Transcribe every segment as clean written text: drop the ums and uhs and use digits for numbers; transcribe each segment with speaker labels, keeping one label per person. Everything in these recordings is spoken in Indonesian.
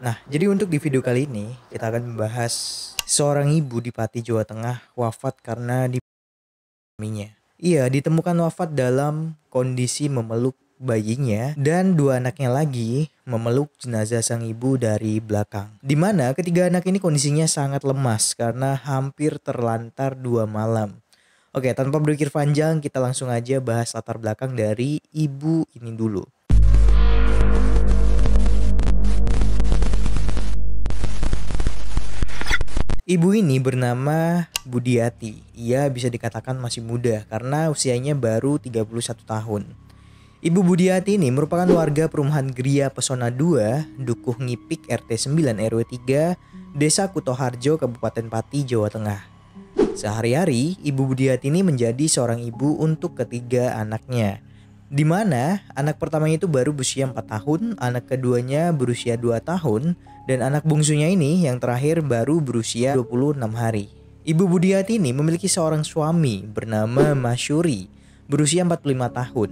Speaker 1: Nah, jadi untuk di video kali ini kita akan membahas seorang ibu di Pati, Jawa Tengah wafat karena suaminya. Ia ditemukan wafat dalam kondisi memeluk bayinya dan dua anaknya lagi memeluk jenazah sang ibu dari belakang. Di mana ketiga anak ini kondisinya sangat lemas karena hampir terlantar 2 malam. Oke, tanpa berpikir panjang kita langsung aja bahas latar belakang dari ibu ini dulu. Ibu ini bernama Budiati. Ia bisa dikatakan masih muda karena usianya baru 31 tahun. Ibu Budiati ini merupakan warga perumahan Gria Pesona 2, Dukuh Ngipik RT 9 RW 3, Desa Kutoharjo, Kabupaten Pati, Jawa Tengah. Sehari-hari, Ibu Budiati ini menjadi seorang ibu untuk ketiga anaknya. Di mana anak pertamanya itu baru berusia 4 tahun, anak keduanya berusia 2 tahun, dan anak bungsunya ini yang terakhir baru berusia 26 hari. Ibu Budiati ini memiliki seorang suami bernama Masyuri, berusia 45 tahun.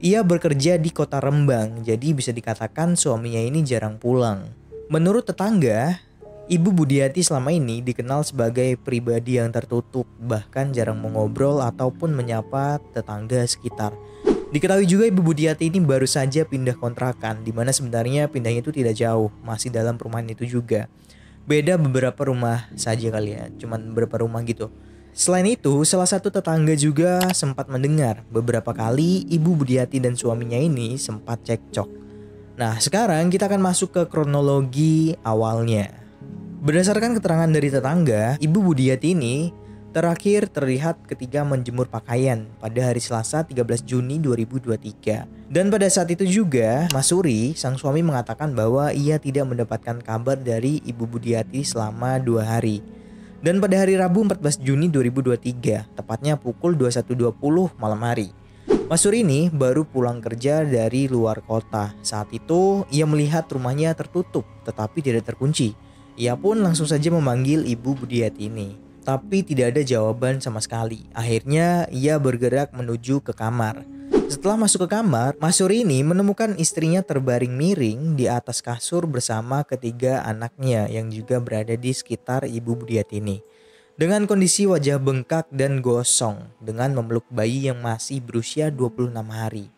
Speaker 1: Ia bekerja di kota Rembang, jadi bisa dikatakan suaminya ini jarang pulang. Menurut tetangga, Ibu Budiati selama ini dikenal sebagai pribadi yang tertutup, bahkan jarang mengobrol ataupun menyapa tetangga sekitar. Diketahui juga Ibu Budiati ini baru saja pindah kontrakan, di mana sebenarnya pindahnya itu tidak jauh, masih dalam perumahan itu juga. Beda beberapa rumah saja kali ya, cuman beberapa rumah gitu. Selain itu, salah satu tetangga juga sempat mendengar beberapa kali Ibu Budiati dan suaminya ini sempat cekcok. Nah, sekarang kita akan masuk ke kronologi awalnya. Berdasarkan keterangan dari tetangga, Ibu Budiati ini terakhir terlihat ketika menjemur pakaian pada hari Selasa 13 Juni 2023. Dan pada saat itu juga, Mas Suri, sang suami mengatakan bahwa ia tidak mendapatkan kabar dari Ibu Budiati selama 2 hari. Dan pada hari Rabu 14 Juni 2023, tepatnya pukul 21.20 malam hari, Mas Suri ini baru pulang kerja dari luar kota. Saat itu, ia melihat rumahnya tertutup tetapi tidak terkunci. Ia pun langsung saja memanggil Ibu Budiati ini, tapi tidak ada jawaban sama sekali. Akhirnya ia bergerak menuju ke kamar. Setelah masuk ke kamar, Mas Suri ini menemukan istrinya terbaring miring di atas kasur bersama ketiga anaknya yang juga berada di sekitar Ibu Budiati ini. Dengan kondisi wajah bengkak dan gosong dengan memeluk bayi yang masih berusia 26 hari.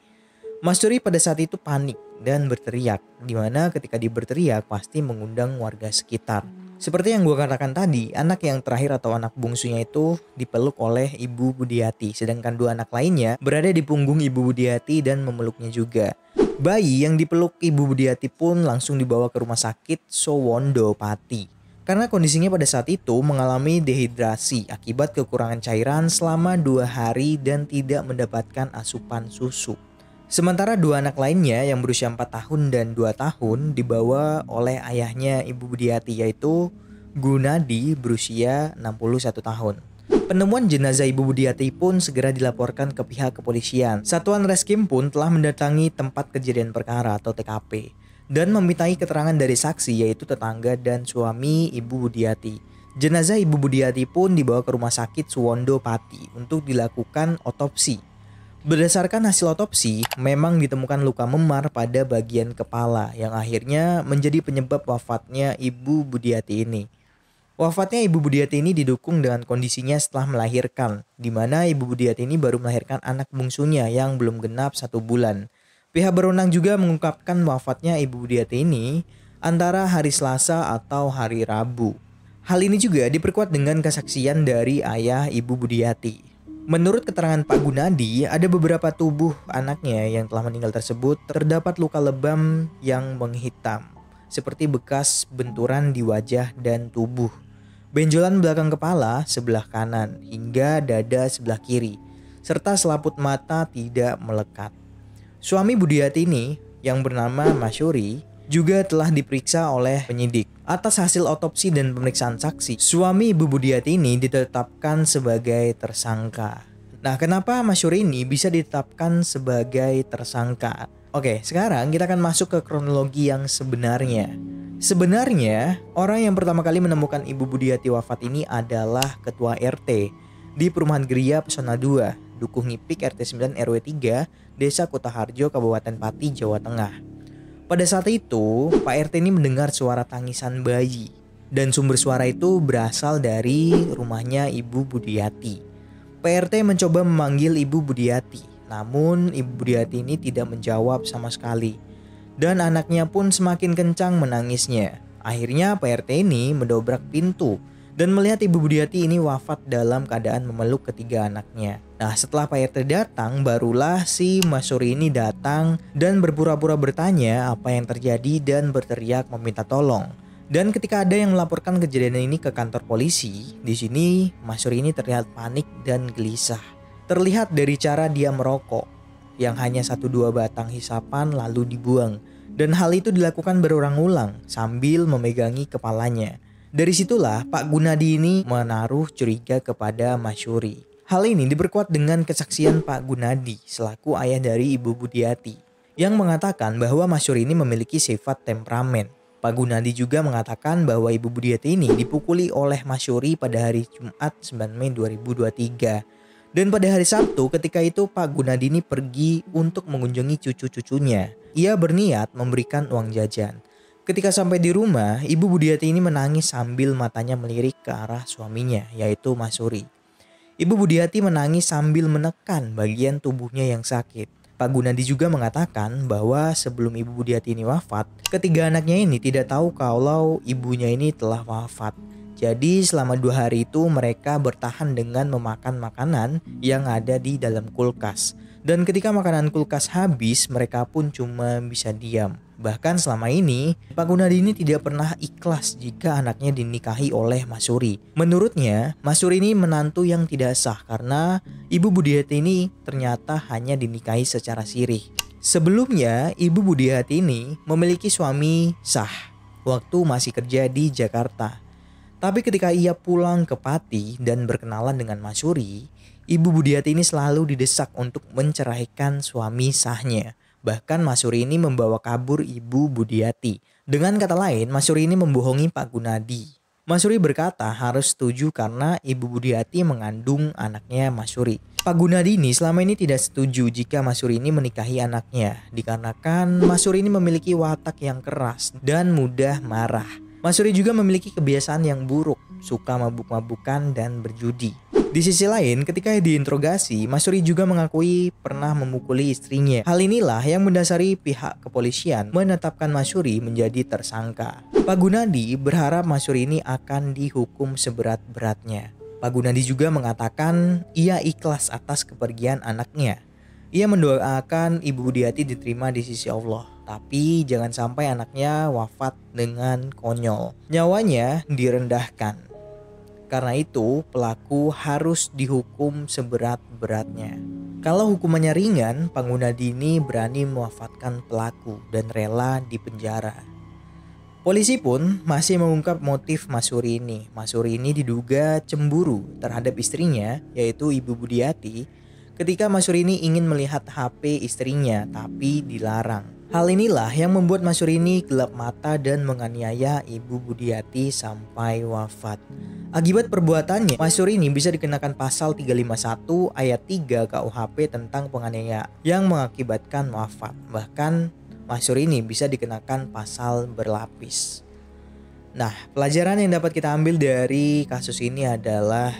Speaker 1: Mas Suri pada saat itu panik dan berteriak, dimana ketika dia berteriak pasti mengundang warga sekitar. Seperti yang gue katakan tadi, anak yang terakhir atau anak bungsunya itu dipeluk oleh Ibu Budiati, sedangkan dua anak lainnya berada di punggung Ibu Budiati dan memeluknya juga. Bayi yang dipeluk Ibu Budiati pun langsung dibawa ke rumah sakit Suwondo Pati. Karena kondisinya pada saat itu mengalami dehidrasi akibat kekurangan cairan selama 2 hari dan tidak mendapatkan asupan susu. Sementara dua anak lainnya yang berusia 4 tahun dan 2 tahun dibawa oleh ayahnya Ibu Budiati, yaitu Gunadi berusia 61 tahun. Penemuan jenazah Ibu Budiati pun segera dilaporkan ke pihak kepolisian. Satuan Reskim pun telah mendatangi tempat kejadian perkara atau TKP dan memintai keterangan dari saksi, yaitu tetangga dan suami Ibu Budiati. Jenazah Ibu Budiati pun dibawa ke rumah sakit Suwondo Pati untuk dilakukan otopsi. Berdasarkan hasil otopsi, memang ditemukan luka memar pada bagian kepala yang akhirnya menjadi penyebab wafatnya Ibu Budiati ini. Wafatnya Ibu Budiati ini didukung dengan kondisinya setelah melahirkan, di mana Ibu Budiati ini baru melahirkan anak bungsunya yang belum genap 1 bulan. Pihak berwenang juga mengungkapkan wafatnya Ibu Budiati ini antara hari Selasa atau hari Rabu. Hal ini juga diperkuat dengan kesaksian dari ayah Ibu Budiati. Menurut keterangan Pak Gunadi, ada beberapa tubuh anaknya yang telah meninggal tersebut terdapat luka lebam yang menghitam, seperti bekas benturan di wajah dan tubuh, benjolan belakang kepala sebelah kanan hingga dada sebelah kiri, serta selaput mata tidak melekat. Suami Budiati ini yang bernama Masyuri juga telah diperiksa oleh penyidik. Atas hasil otopsi dan pemeriksaan saksi, suami Ibu Budiati ini ditetapkan sebagai tersangka. Nah, kenapa Masyuri ini bisa ditetapkan sebagai tersangka? Oke, sekarang kita akan masuk ke kronologi yang sebenarnya. Sebenarnya, orang yang pertama kali menemukan Ibu Budiati wafat ini adalah Ketua RT di Perumahan Gria Pesona 2, Dukuh Ngipik RT 9 RW 3, Desa Kutoharjo, Kabupaten Pati, Jawa Tengah. Pada saat itu, Pak RT ini mendengar suara tangisan bayi. Dan sumber suara itu berasal dari rumahnya Ibu Budiati. Pak RT mencoba memanggil Ibu Budiati. Namun Ibu Budiati ini tidak menjawab sama sekali. Dan anaknya pun semakin kencang menangisnya. Akhirnya Pak RT ini mendobrak pintu dan melihat Ibu Budiati ini wafat dalam keadaan memeluk ketiga anaknya. Nah, setelah Pak RT datang, barulah si Mas Suri ini datang dan berpura-pura bertanya apa yang terjadi dan berteriak meminta tolong. Dan ketika ada yang melaporkan kejadian ini ke kantor polisi, di sini Mas Suri ini terlihat panik dan gelisah. Terlihat dari cara dia merokok yang hanya 1-2 batang hisapan lalu dibuang. Dan hal itu dilakukan berulang-ulang sambil memegangi kepalanya. Dari situlah Pak Gunadi ini menaruh curiga kepada Mas Suri. Hal ini diperkuat dengan kesaksian Pak Gunadi selaku ayah dari Ibu Budiati yang mengatakan bahwa Mas Suri ini memiliki sifat temperamen. Pak Gunadi juga mengatakan bahwa Ibu Budiati ini dipukuli oleh Mas Suri pada hari Jumat 9 Mei 2023. Dan pada hari Sabtu ketika itu Pak Gunadi ini pergi untuk mengunjungi cucu-cucunya. Ia berniat memberikan uang jajan. Ketika sampai di rumah, Ibu Budiati ini menangis sambil matanya melirik ke arah suaminya, yaitu Mas Suri. Ibu Budiati menangis sambil menekan bagian tubuhnya yang sakit. Pak Gunadi juga mengatakan bahwa sebelum Ibu Budiati ini wafat, ketiga anaknya ini tidak tahu kalau ibunya ini telah wafat. Jadi selama 2 hari itu mereka bertahan dengan memakan makanan yang ada di dalam kulkas. Dan ketika makanan kulkas habis, mereka pun cuma bisa diam. Bahkan selama ini, Pak Gunadi ini tidak pernah ikhlas jika anaknya dinikahi oleh Mas Suri. Menurutnya, Mas Suri ini menantu yang tidak sah karena Ibu Budiati ini ternyata hanya dinikahi secara sirih. Sebelumnya, Ibu Budiati ini memiliki suami sah waktu masih kerja di Jakarta. Tapi ketika ia pulang ke Pati dan berkenalan dengan Mas Suri, Ibu Budiati ini selalu didesak untuk menceraikan suami sahnya. Bahkan Mas Suri ini membawa kabur Ibu Budiati. Dengan kata lain, Mas Suri ini membohongi Pak Gunadi. Mas Suri berkata harus setuju karena Ibu Budiati mengandung anaknya Mas Suri. Pak Gunadi ini selama ini tidak setuju jika Mas Suri ini menikahi anaknya. Dikarenakan Mas Suri ini memiliki watak yang keras dan mudah marah. Mas Suri juga memiliki kebiasaan yang buruk, suka mabuk-mabukan dan berjudi. Di sisi lain, ketika diinterogasi, Mas Suri juga mengakui pernah memukuli istrinya. Hal inilah yang mendasari pihak kepolisian menetapkan Mas Suri menjadi tersangka. Pak Gunadi berharap Mas Suri ini akan dihukum seberat-beratnya. Pak Gunadi juga mengatakan ia ikhlas atas kepergian anaknya. Ia mendoakan Ibu Budiati diterima di sisi Allah. Tapi jangan sampai anaknya wafat dengan konyol. Nyawanya direndahkan. Karena itu pelaku harus dihukum seberat-beratnya. Kalau hukumannya ringan, Pak Gunadi ini berani mewafatkan pelaku dan rela dipenjara. Polisi pun masih mengungkap motif Mas Suri ini. Mas Suri ini diduga cemburu terhadap istrinya, yaitu Ibu Budiati, ketika Mas Suri ini ingin melihat HP istrinya tapi dilarang. Hal inilah yang membuat Mas Suri ini gelap mata dan menganiaya Ibu Budiati sampai wafat. Akibat perbuatannya, Mas Suri ini bisa dikenakan pasal 351 ayat 3 KUHP tentang penganiayaan yang mengakibatkan wafat. Bahkan Mas Suri ini bisa dikenakan pasal berlapis. Nah, pelajaran yang dapat kita ambil dari kasus ini adalah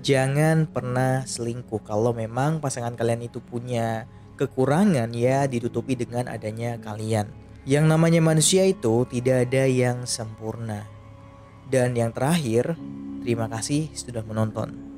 Speaker 1: jangan pernah selingkuh. Kalau memang pasangan kalian itu punya kekurangan, ya ditutupi dengan adanya kalian. Yang namanya manusia itu tidak ada yang sempurna. Dan yang terakhir, terima kasih sudah menonton.